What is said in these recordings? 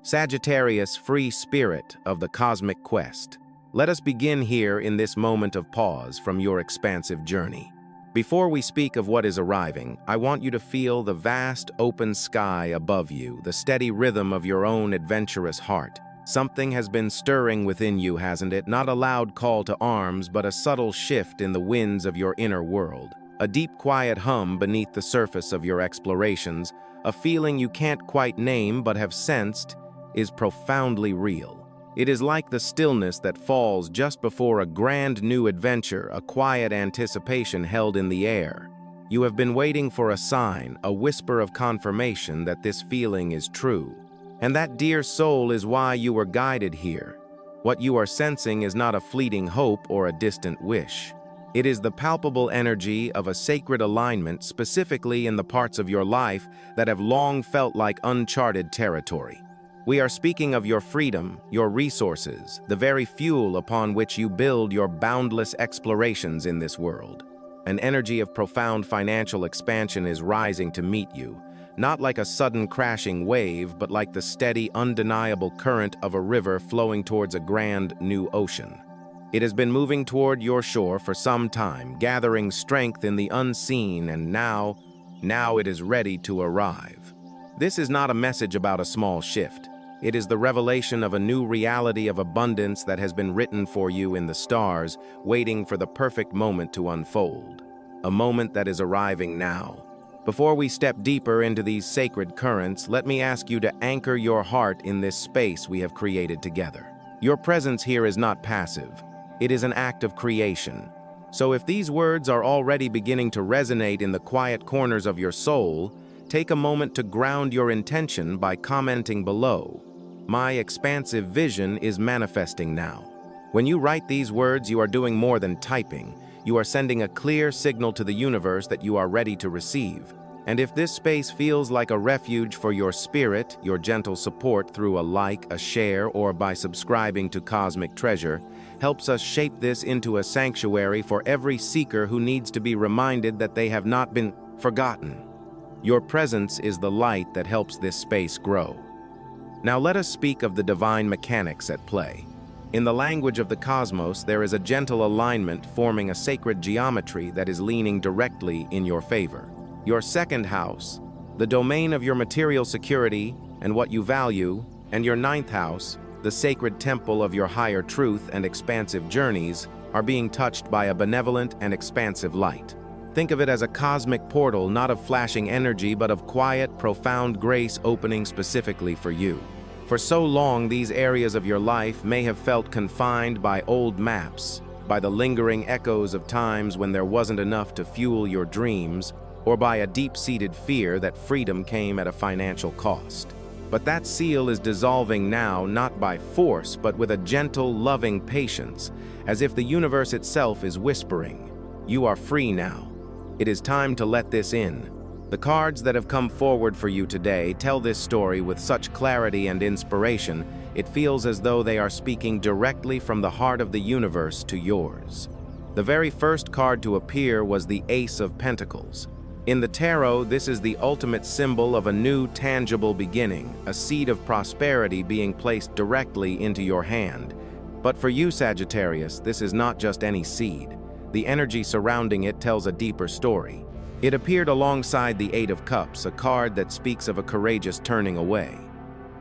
Sagittarius, free spirit of the cosmic quest. Let us begin here in this moment of pause from your expansive journey. Before we speak of what is arriving, I want you to feel the vast open sky above you, the steady rhythm of your own adventurous heart. Something has been stirring within you, hasn't it? Not a loud call to arms, but a subtle shift in the winds of your inner world. A deep, quiet hum beneath the surface of your explorations, a feeling you can't quite name but have sensed, is profoundly real. It is like the stillness that falls just before a grand new adventure, a quiet anticipation held in the air. You have been waiting for a sign, a whisper of confirmation that this feeling is true. And that, dear soul, is why you were guided here. What you are sensing is not a fleeting hope or a distant wish. It is the palpable energy of a sacred alignment, specifically in the parts of your life that have long felt like uncharted territory. We are speaking of your freedom, your resources, the very fuel upon which you build your boundless explorations in this world. An energy of profound financial expansion is rising to meet you, not like a sudden crashing wave, but like the steady, undeniable current of a river flowing towards a grand new ocean. It has been moving toward your shore for some time, gathering strength in the unseen, and now it is ready to arrive. This is not a message about a small shift. It is the revelation of a new reality of abundance that has been written for you in the stars, waiting for the perfect moment to unfold. A moment that is arriving now. Before we step deeper into these sacred currents, let me ask you to anchor your heart in this space we have created together. Your presence here is not passive. It is an act of creation. So if these words are already beginning to resonate in the quiet corners of your soul, take a moment to ground your intention by commenting below. My expansive vision is manifesting now. When you write these words, you are doing more than typing. You are sending a clear signal to the universe that you are ready to receive. And if this space feels like a refuge for your spirit, your gentle support through a like, a share, or by subscribing to Cosmic Treasure, helps us shape this into a sanctuary for every seeker who needs to be reminded that they have not been forgotten. Your presence is the light that helps this space grow. Now let us speak of the divine mechanics at play. In the language of the cosmos, there is a gentle alignment forming a sacred geometry that is leaning directly in your favor. Your second house, the domain of your material security and what you value, and your ninth house, the sacred temple of your higher truth and expansive journeys, are being touched by a benevolent and expansive light. Think of it as a cosmic portal, not of flashing energy, but of quiet, profound grace opening specifically for you. For so long, these areas of your life may have felt confined by old maps, by the lingering echoes of times when there wasn't enough to fuel your dreams, or by a deep-seated fear that freedom came at a financial cost. But that seal is dissolving now, not by force, but with a gentle, loving patience, as if the universe itself is whispering, "You are free now. It is time to let this in." The cards that have come forward for you today tell this story with such clarity and inspiration, it feels as though they are speaking directly from the heart of the universe to yours. The very first card to appear was the Ace of Pentacles. In the tarot, this is the ultimate symbol of a new tangible beginning, a seed of prosperity being placed directly into your hand. But for you, Sagittarius, this is not just any seed. The energy surrounding it tells a deeper story. It appeared alongside the Eight of Cups, a card that speaks of a courageous turning away.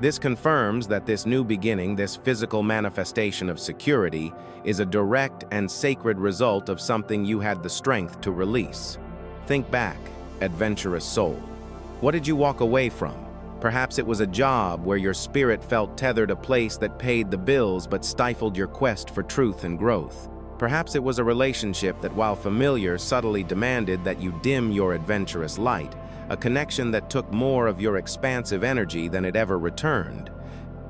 This confirms that this new beginning, this physical manifestation of security, is a direct and sacred result of something you had the strength to release. Think back, adventurous soul. What did you walk away from? Perhaps it was a job where your spirit felt tethered, a place that paid the bills but stifled your quest for truth and growth. Perhaps it was a relationship that, while familiar, subtly demanded that you dim your adventurous light, a connection that took more of your expansive energy than it ever returned.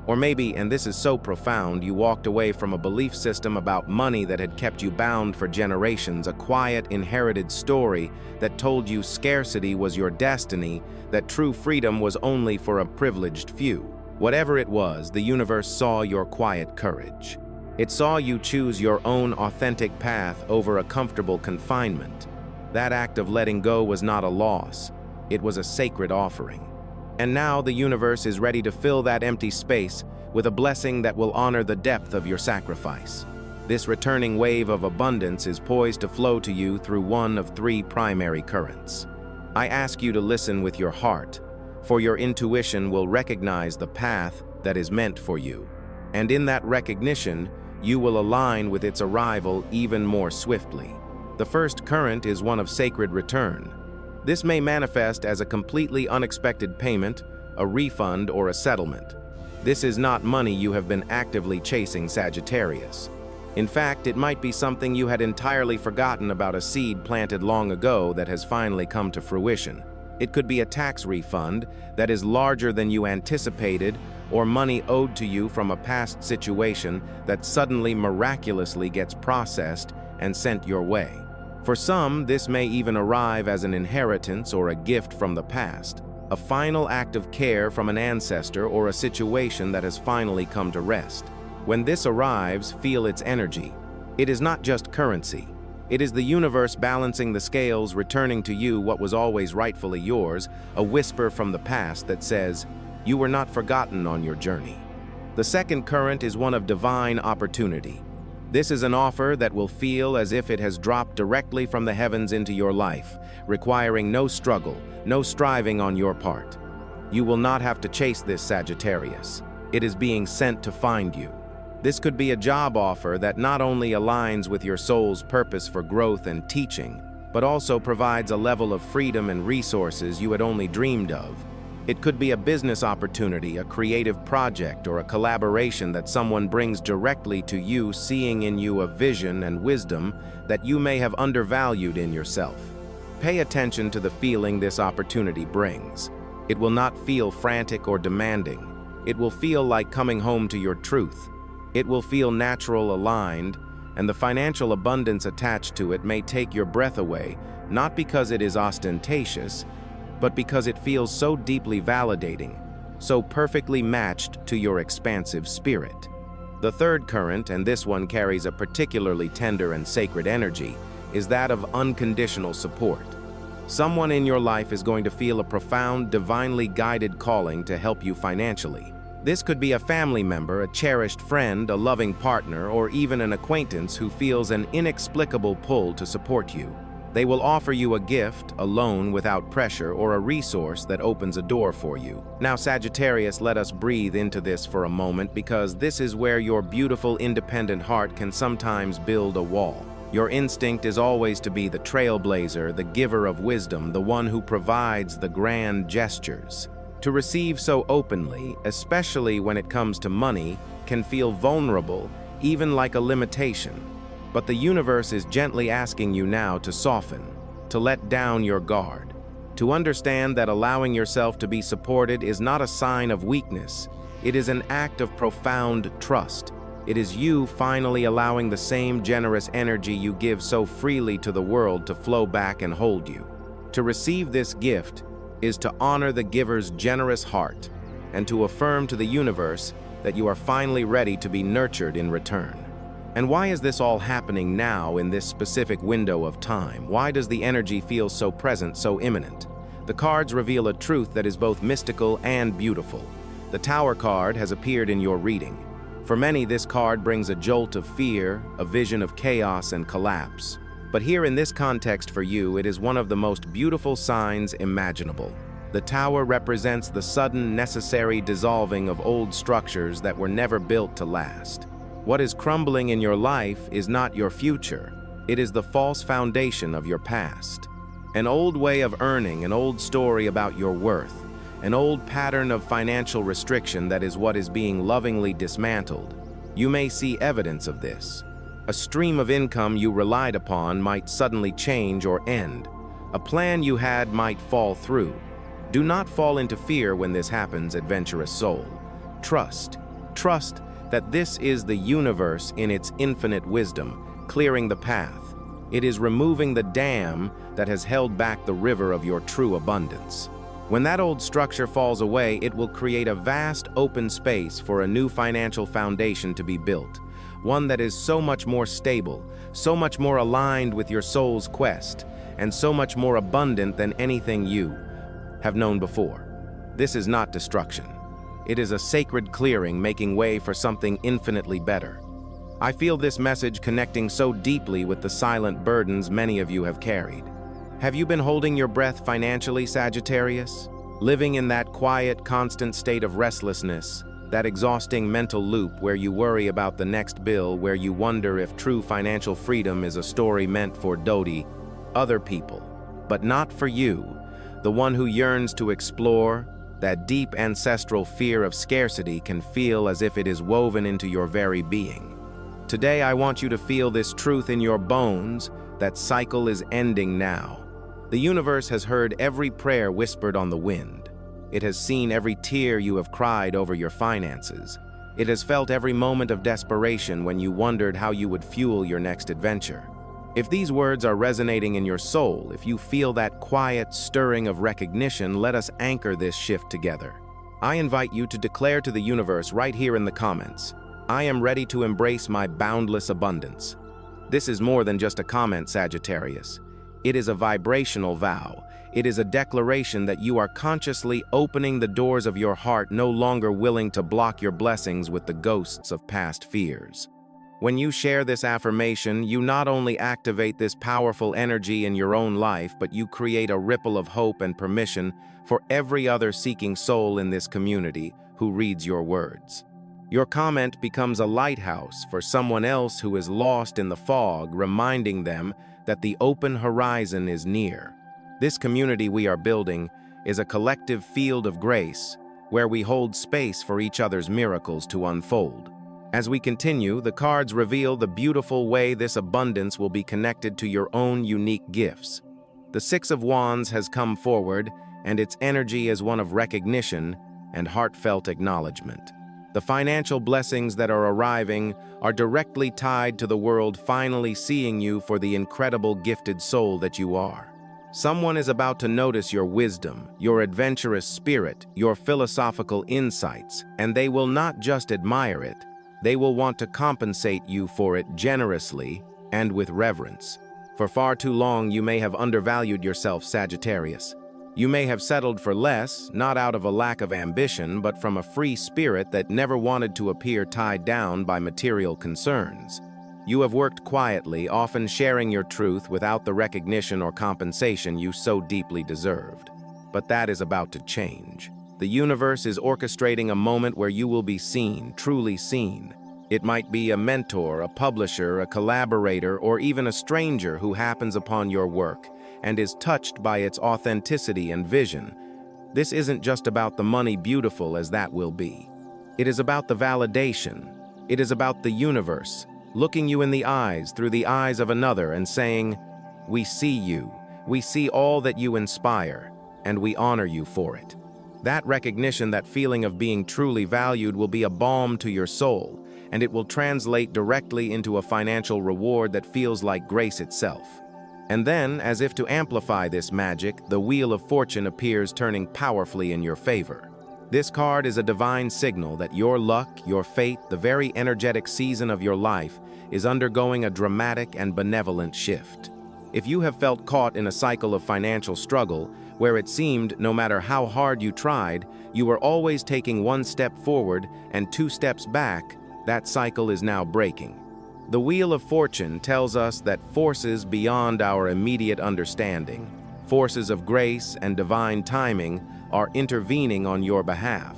Or maybe, and this is so profound, you walked away from a belief system about money that had kept you bound for generations, a quiet, inherited story that told you scarcity was your destiny, that true freedom was only for a privileged few. Whatever it was, the universe saw your quiet courage. It saw you choose your own authentic path over a comfortable confinement. That act of letting go was not a loss. It was a sacred offering. And now the universe is ready to fill that empty space with a blessing that will honor the depth of your sacrifice. This returning wave of abundance is poised to flow to you through one of three primary currents. I ask you to listen with your heart, for your intuition will recognize the path that is meant for you. And in that recognition, you will align with its arrival even more swiftly. The first current is one of sacred return. This may manifest as a completely unexpected payment, a refund, or a settlement. This is not money you have been actively chasing, Sagittarius. In fact, it might be something you had entirely forgotten about, a seed planted long ago that has finally come to fruition. It could be a tax refund that is larger than you anticipated, or money owed to you from a past situation that suddenly miraculously gets processed and sent your way. For some, this may even arrive as an inheritance or a gift from the past, a final act of care from an ancestor, or a situation that has finally come to rest. When this arrives, feel its energy. It is not just currency. It is the universe balancing the scales, returning to you what was always rightfully yours, a whisper from the past that says, "You were not forgotten on your journey." The second current is one of divine opportunity. This is an offer that will feel as if it has dropped directly from the heavens into your life, requiring no struggle, no striving on your part. You will not have to chase this, Sagittarius. It is being sent to find you. This could be a job offer that not only aligns with your soul's purpose for growth and teaching, but also provides a level of freedom and resources you had only dreamed of. It could be a business opportunity, a creative project, or a collaboration that someone brings directly to you, seeing in you a vision and wisdom that you may have undervalued in yourself. Pay attention to the feeling this opportunity brings. It will not feel frantic or demanding. It will feel like coming home to your truth. It will feel natural, aligned, and the financial abundance attached to it may take your breath away, not because it is ostentatious, but because it feels so deeply validating, so perfectly matched to your expansive spirit. The third current, and this one carries a particularly tender and sacred energy, is that of unconditional support. Someone in your life is going to feel a profound, divinely guided calling to help you financially. This could be a family member, a cherished friend, a loving partner, or even an acquaintance who feels an inexplicable pull to support you. They will offer you a gift, a loan without pressure, or a resource that opens a door for you. Now, Sagittarius, let us breathe into this for a moment, because this is where your beautiful, independent heart can sometimes build a wall. Your instinct is always to be the trailblazer, the giver of wisdom, the one who provides the grand gestures. To receive so openly, especially when it comes to money, can feel vulnerable, even like a limitation. But the universe is gently asking you now to soften, to let down your guard, to understand that allowing yourself to be supported is not a sign of weakness. It is an act of profound trust. It is you finally allowing the same generous energy you give so freely to the world to flow back and hold you. To receive this gift is to honor the giver's generous heart and to affirm to the universe that you are finally ready to be nurtured in return. And why is this all happening now in this specific window of time? Why does the energy feel so present, so imminent? The cards reveal a truth that is both mystical and beautiful. The Tower card has appeared in your reading. For many, this card brings a jolt of fear, a vision of chaos and collapse. But here in this context for you, it is one of the most beautiful signs imaginable. The Tower represents the sudden, necessary dissolving of old structures that were never built to last. What is crumbling in your life is not your future. It is the false foundation of your past. An old way of earning, an old story about your worth, an old pattern of financial restriction that is what is being lovingly dismantled. You may see evidence of this. A stream of income you relied upon might suddenly change or end. A plan you had might fall through. Do not fall into fear when this happens, adventurous soul. Trust that this is the universe in its infinite wisdom, clearing the path. It is removing the dam that has held back the river of your true abundance. When that old structure falls away, it will create a vast open space for a new financial foundation to be built. One that is so much more stable, so much more aligned with your soul's quest, and so much more abundant than anything you have known before. This is not destruction. It is a sacred clearing making way for something infinitely better. I feel this message connecting so deeply with the silent burdens many of you have carried. Have you been holding your breath financially, Sagittarius? Living in that quiet, constant state of restlessness, that exhausting mental loop where you worry about the next bill, where you wonder if true financial freedom is a story meant for other people, but not for you, the one who yearns to explore. That deep ancestral fear of scarcity can feel as if it is woven into your very being. Today, I want you to feel this truth in your bones, that cycle is ending now. The universe has heard every prayer whispered on the wind. It has seen every tear you have cried over your finances. It has felt every moment of desperation when you wondered how you would fuel your next adventure. If these words are resonating in your soul, if you feel that quiet stirring of recognition, let us anchor this shift together. I invite you to declare to the universe right here in the comments, I am ready to embrace my boundless abundance. This is more than just a comment, Sagittarius. It is a vibrational vow. It is a declaration that you are consciously opening the doors of your heart, no longer willing to block your blessings with the ghosts of past fears. When you share this affirmation, you not only activate this powerful energy in your own life, but you create a ripple of hope and permission for every other seeking soul in this community who reads your words. Your comment becomes a lighthouse for someone else who is lost in the fog, reminding them that the open horizon is near. This community we are building is a collective field of grace where we hold space for each other's miracles to unfold. As we continue, the cards reveal the beautiful way this abundance will be connected to your own unique gifts. The Six of Wands has come forward, and its energy is one of recognition and heartfelt acknowledgement. The financial blessings that are arriving are directly tied to the world finally seeing you for the incredible gifted soul that you are. Someone is about to notice your wisdom, your adventurous spirit, your philosophical insights, and they will not just admire it, they will want to compensate you for it generously and with reverence. For far too long, you may have undervalued yourself, Sagittarius. You may have settled for less, not out of a lack of ambition, but from a free spirit that never wanted to appear tied down by material concerns. You have worked quietly, often sharing your truth without the recognition or compensation you so deeply deserved. But that is about to change. The universe is orchestrating a moment where you will be seen, truly seen. It might be a mentor, a publisher, a collaborator, or even a stranger who happens upon your work and is touched by its authenticity and vision. This isn't just about the money, beautiful as that will be. It is about the validation. It is about the universe, looking you in the eyes through the eyes of another and saying, "We see you, we see all that you inspire, and we honor you for it." That recognition, that feeling of being truly valued will be a balm to your soul, and it will translate directly into a financial reward that feels like grace itself. And then, as if to amplify this magic, the Wheel of Fortune appears, turning powerfully in your favor. This card is a divine signal that your luck, your fate, the very energetic season of your life is undergoing a dramatic and benevolent shift. If you have felt caught in a cycle of financial struggle, where it seemed no matter how hard you tried, you were always taking one step forward and two steps back, that cycle is now breaking. The Wheel of Fortune tells us that forces beyond our immediate understanding, forces of grace and divine timing, are intervening on your behalf.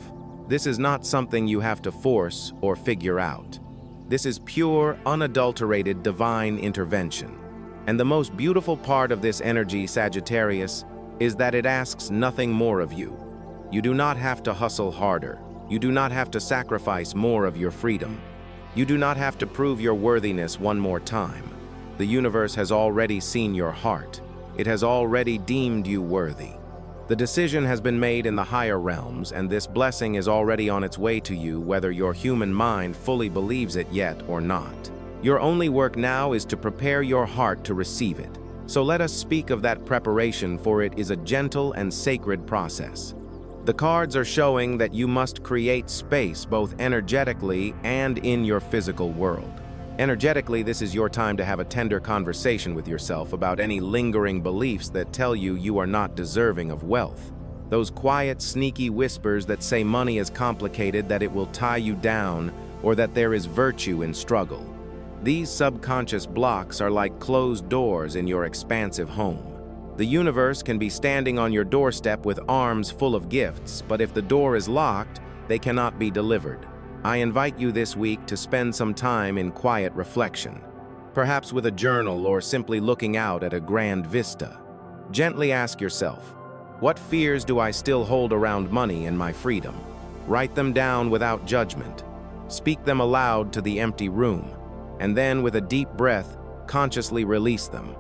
This is not something you have to force or figure out. This is pure, unadulterated divine intervention. And the most beautiful part of this energy, Sagittarius, is that it asks nothing more of you. You do not have to hustle harder. You do not have to sacrifice more of your freedom. You do not have to prove your worthiness one more time. The universe has already seen your heart. It has already deemed you worthy. The decision has been made in the higher realms, and this blessing is already on its way to you, whether your human mind fully believes it yet or not. Your only work now is to prepare your heart to receive it. So let us speak of that preparation, for it is a gentle and sacred process. The cards are showing that you must create space both energetically and in your physical world. Energetically, this is your time to have a tender conversation with yourself about any lingering beliefs that tell you you are not deserving of wealth. Those quiet, sneaky whispers that say money is complicated, that it will tie you down, or that there is virtue in struggle. These subconscious blocks are like closed doors in your expansive home. The universe can be standing on your doorstep with arms full of gifts, but if the door is locked, they cannot be delivered. I invite you this week to spend some time in quiet reflection, perhaps with a journal or simply looking out at a grand vista. Gently ask yourself, what fears do I still hold around money and my freedom? Write them down without judgment. Speak them aloud to the empty room, and then with a deep breath, consciously release them.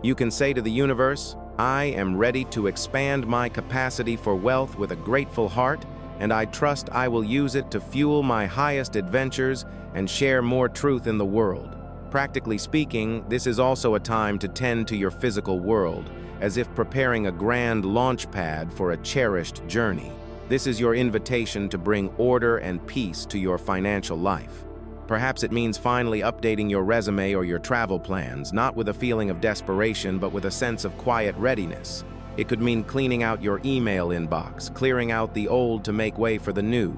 You can say to the universe, I am ready to expand my capacity for wealth with a grateful heart, and I trust I will use it to fuel my highest adventures and share more truth in the world. Practically speaking, this is also a time to tend to your physical world, as if preparing a grand launch pad for a cherished journey. This is your invitation to bring order and peace to your financial life. Perhaps it means finally updating your resume or your travel plans, not with a feeling of desperation, but with a sense of quiet readiness. It could mean cleaning out your email inbox, clearing out the old to make way for the new.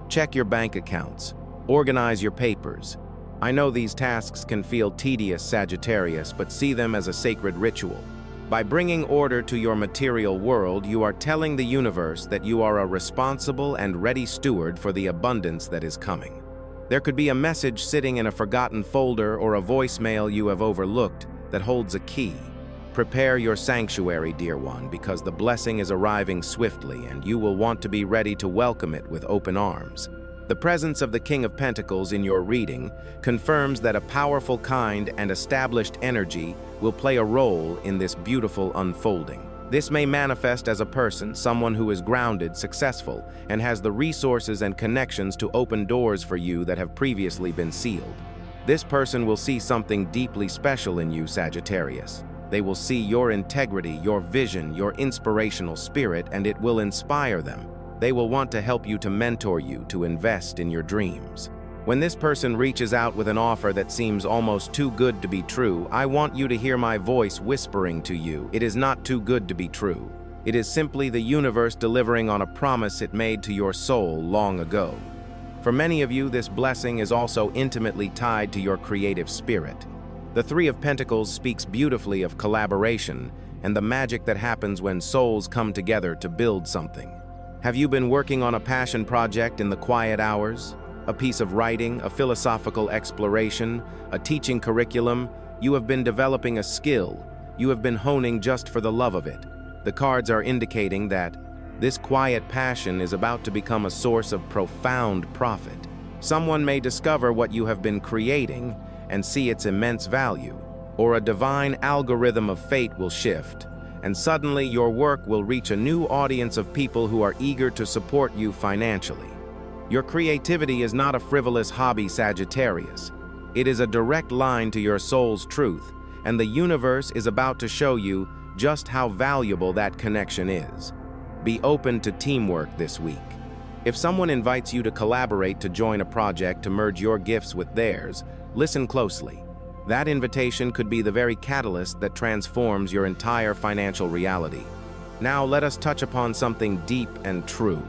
Check your bank accounts. Organize your papers. I know these tasks can feel tedious, Sagittarius, but see them as a sacred ritual. By bringing order to your material world, you are telling the universe that you are a responsible and ready steward for the abundance that is coming. There could be a message sitting in a forgotten folder or a voicemail you have overlooked that holds a key. Prepare your sanctuary, dear one, because the blessing is arriving swiftly and you will want to be ready to welcome it with open arms. The presence of the King of Pentacles in your reading confirms that a powerful, kind, and established energy will play a role in this beautiful unfolding. This may manifest as a person, someone who is grounded, successful, and has the resources and connections to open doors for you that have previously been sealed. This person will see something deeply special in you, Sagittarius. They will see your integrity, your vision, your inspirational spirit, and it will inspire them. They will want to help you, to mentor you, to invest in your dreams. When this person reaches out with an offer that seems almost too good to be true, I want you to hear my voice whispering to you, it is not too good to be true. It is simply the universe delivering on a promise it made to your soul long ago. For many of you, this blessing is also intimately tied to your creative spirit. The Three of Pentacles speaks beautifully of collaboration and the magic that happens when souls come together to build something. Have you been working on a passion project in the quiet hours? A piece of writing, a philosophical exploration, a teaching curriculum? You have been developing a skill. You have been honing just for the love of it. The cards are indicating that this quiet passion is about to become a source of profound profit. Someone may discover what you have been creating and see its immense value, or a divine algorithm of fate will shift, and suddenly your work will reach a new audience of people who are eager to support you financially. Your creativity is not a frivolous hobby, Sagittarius. It is a direct line to your soul's truth, and the universe is about to show you just how valuable that connection is. Be open to teamwork this week. If someone invites you to collaborate, to join a project, to merge your gifts with theirs, listen closely. That invitation could be the very catalyst that transforms your entire financial reality. Now let us touch upon something deep and true.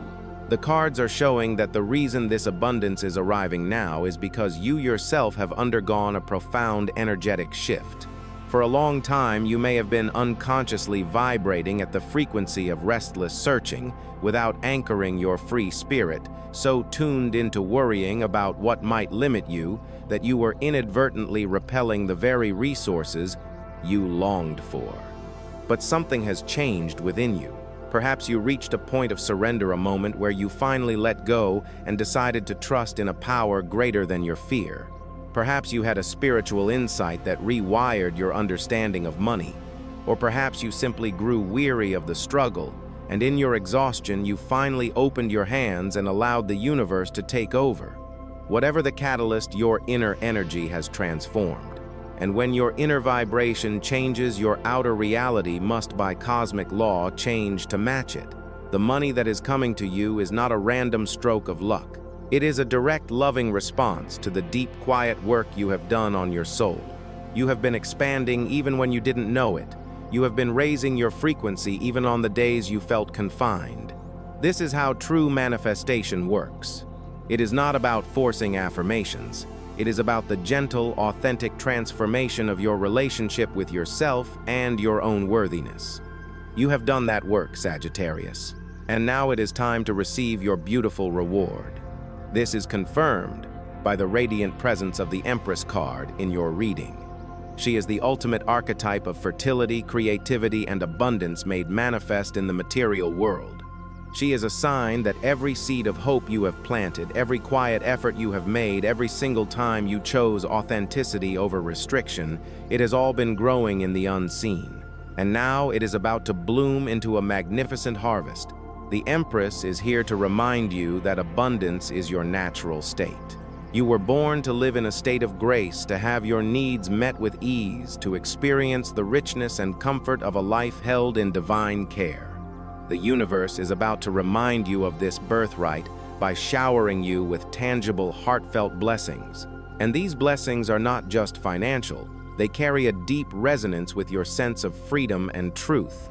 The cards are showing that the reason this abundance is arriving now is because you yourself have undergone a profound energetic shift. For a long time, you may have been unconsciously vibrating at the frequency of restless searching without anchoring your free spirit, so tuned into worrying about what might limit you that you were inadvertently repelling the very resources you longed for. But something has changed within you. Perhaps you reached a point of surrender, a moment where you finally let go and decided to trust in a power greater than your fear. Perhaps you had a spiritual insight that rewired your understanding of money. Or perhaps you simply grew weary of the struggle, and in your exhaustion you finally opened your hands and allowed the universe to take over. Whatever the catalyst, your inner energy has transformed. And when your inner vibration changes, your outer reality must, by cosmic law, change to match it. The money that is coming to you is not a random stroke of luck. It is a direct, loving response to the deep, quiet work you have done on your soul. You have been expanding even when you didn't know it, You have been raising your frequency even on the days you felt confined. This is how true manifestation works. It is not about forcing affirmations. It is about the gentle, authentic transformation of your relationship with yourself and your own worthiness. You have done that work, Sagittarius, and now it is time to receive your beautiful reward. This is confirmed by the radiant presence of the Empress card in your reading. She is the ultimate archetype of fertility, creativity, and abundance made manifest in the material world. She is a sign that every seed of hope you have planted, every quiet effort you have made, every single time you chose authenticity over restriction, it has all been growing in the unseen. And now it is about to bloom into a magnificent harvest. The Empress is here to remind you that abundance is your natural state. You were born to live in a state of grace, to have your needs met with ease, to experience the richness and comfort of a life held in divine care. The universe is about to remind you of this birthright by showering you with tangible, heartfelt blessings. And these blessings are not just financial, they carry a deep resonance with your sense of freedom and truth.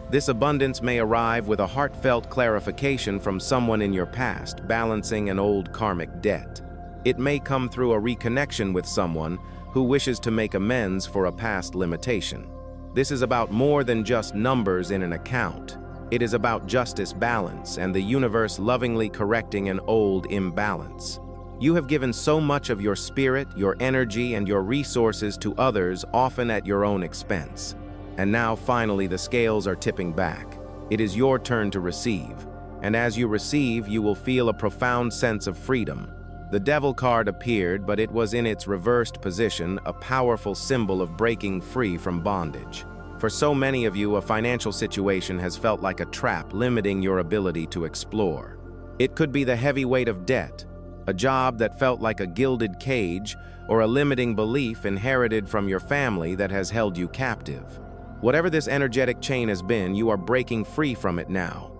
This abundance may arrive with a heartfelt clarification from someone in your past, balancing an old karmic debt. It may come through a reconnection with someone who wishes to make amends for a past limitation. This is about more than just numbers in an account. It is about justice, balance, and the universe lovingly correcting an old imbalance. You have given so much of your spirit, your energy, and your resources to others, often at your own expense. And now, finally, the scales are tipping back. It is your turn to receive. And as you receive, you will feel a profound sense of freedom. The Devil card appeared, but it was in its reversed position, a powerful symbol of breaking free from bondage. For so many of you, a financial situation has felt like a trap, limiting your ability to explore. It could be the heavy weight of debt, a job that felt like a gilded cage, or a limiting belief inherited from your family that has held you captive. Whatever this energetic chain has been, you are breaking free from it now.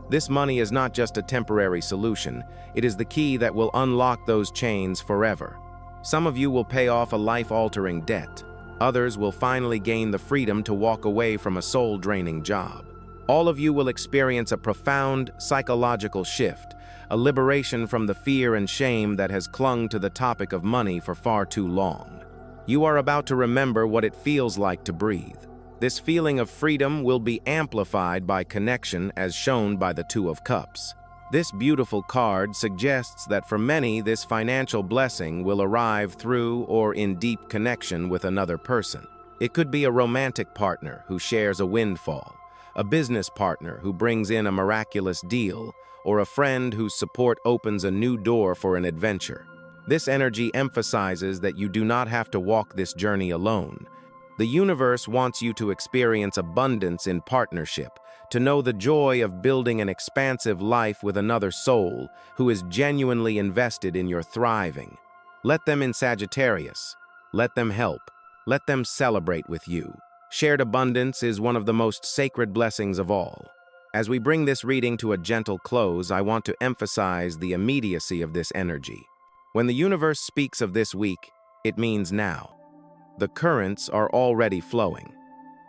This money is not just a temporary solution, it is the key that will unlock those chains forever. Some of you will pay off a life-altering debt. Others will finally gain the freedom to walk away from a soul-draining job. All of you will experience a profound psychological shift, a liberation from the fear and shame that has clung to the topic of money for far too long. You are about to remember what it feels like to breathe. This feeling of freedom will be amplified by connection, as shown by the Two of Cups. This beautiful card suggests that for many, this financial blessing will arrive through or in deep connection with another person. It could be a romantic partner who shares a windfall, a business partner who brings in a miraculous deal, or a friend whose support opens a new door for an adventure. This energy emphasizes that you do not have to walk this journey alone. The universe wants you to experience abundance in partnership, to know the joy of building an expansive life with another soul who is genuinely invested in your thriving. Let them in, Sagittarius. Let them help. Let them celebrate with you. Shared abundance is one of the most sacred blessings of all. As we bring this reading to a gentle close, I want to emphasize the immediacy of this energy. When the universe speaks of this week, it means now. The currents are already flowing.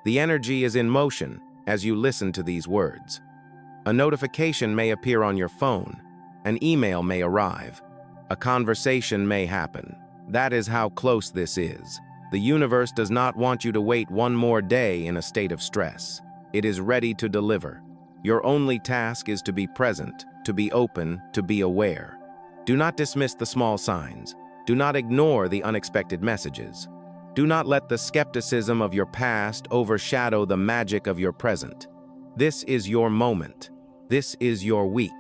The energy is in motion as you listen to these words. A notification may appear on your phone. An email may arrive. A conversation may happen. That is how close this is. The universe does not want you to wait one more day in a state of stress. It is ready to deliver. Your only task is to be present, to be open, to be aware. Do not dismiss the small signs. Do not ignore the unexpected messages. Do not let the skepticism of your past overshadow the magic of your present. This is your moment. This is your week.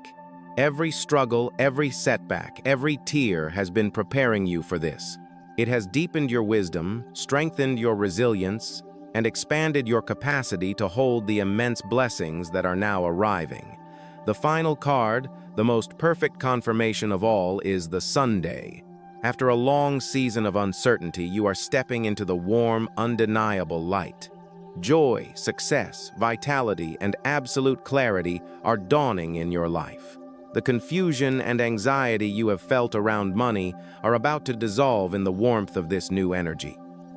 Every struggle, every setback, every tear has been preparing you for this. It has deepened your wisdom, strengthened your resilience, and expanded your capacity to hold the immense blessings that are now arriving. The final card, the most perfect confirmation of all, is the Sunday. After a long season of uncertainty, you are stepping into the warm, undeniable light. Joy, success, vitality, and absolute clarity are dawning in your life. The confusion and anxiety you have felt around money are about to dissolve in the warmth of this new energy.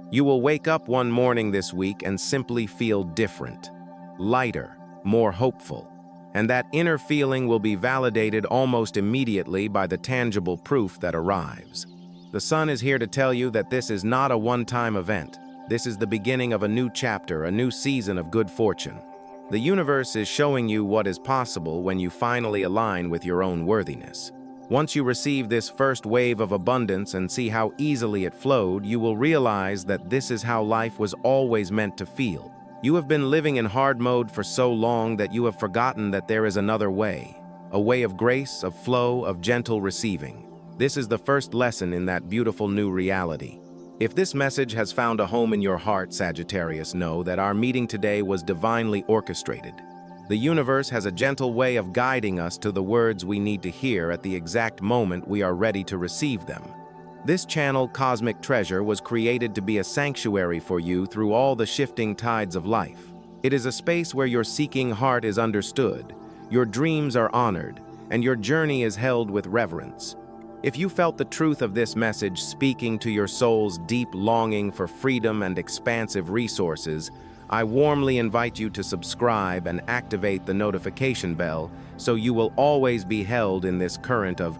You will wake up one morning this week and simply feel different, lighter, more hopeful. And that inner feeling will be validated almost immediately by the tangible proof that arrives. The sun is here to tell you that this is not a one-time event. This is the beginning of a new chapter, a new season of good fortune. The universe is showing you what is possible when you finally align with your own worthiness. Once you receive this first wave of abundance and see how easily it flowed, you will realize that this is how life was always meant to feel. You have been living in hard mode for so long that you have forgotten that there is another way, a way of grace, of flow, of gentle receiving. This is the first lesson in that beautiful new reality. If this message has found a home in your heart, Sagittarius, know that our meeting today was divinely orchestrated. The universe has a gentle way of guiding us to the words we need to hear at the exact moment we are ready to receive them. This channel, Cosmic Treasure, was created to be a sanctuary for you through all the shifting tides of life. It is a space where your seeking heart is understood, your dreams are honored, and your journey is held with reverence. If you felt the truth of this message speaking to your soul's deep longing for freedom and expansive resources, I warmly invite you to subscribe and activate the notification bell so you will always be held in this current of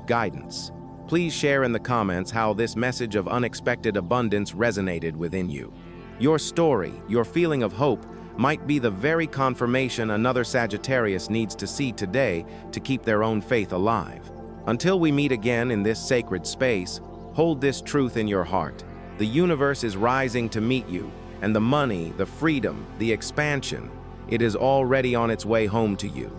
guidance. Please share in the comments how this message of unexpected abundance resonated within you. Your story, your feeling of hope, might be the very confirmation another Sagittarius needs to see today to keep their own faith alive. Until we meet again in this sacred space, hold this truth in your heart. The universe is rising to meet you, and the money, the freedom, the expansion, it is already on its way home to you.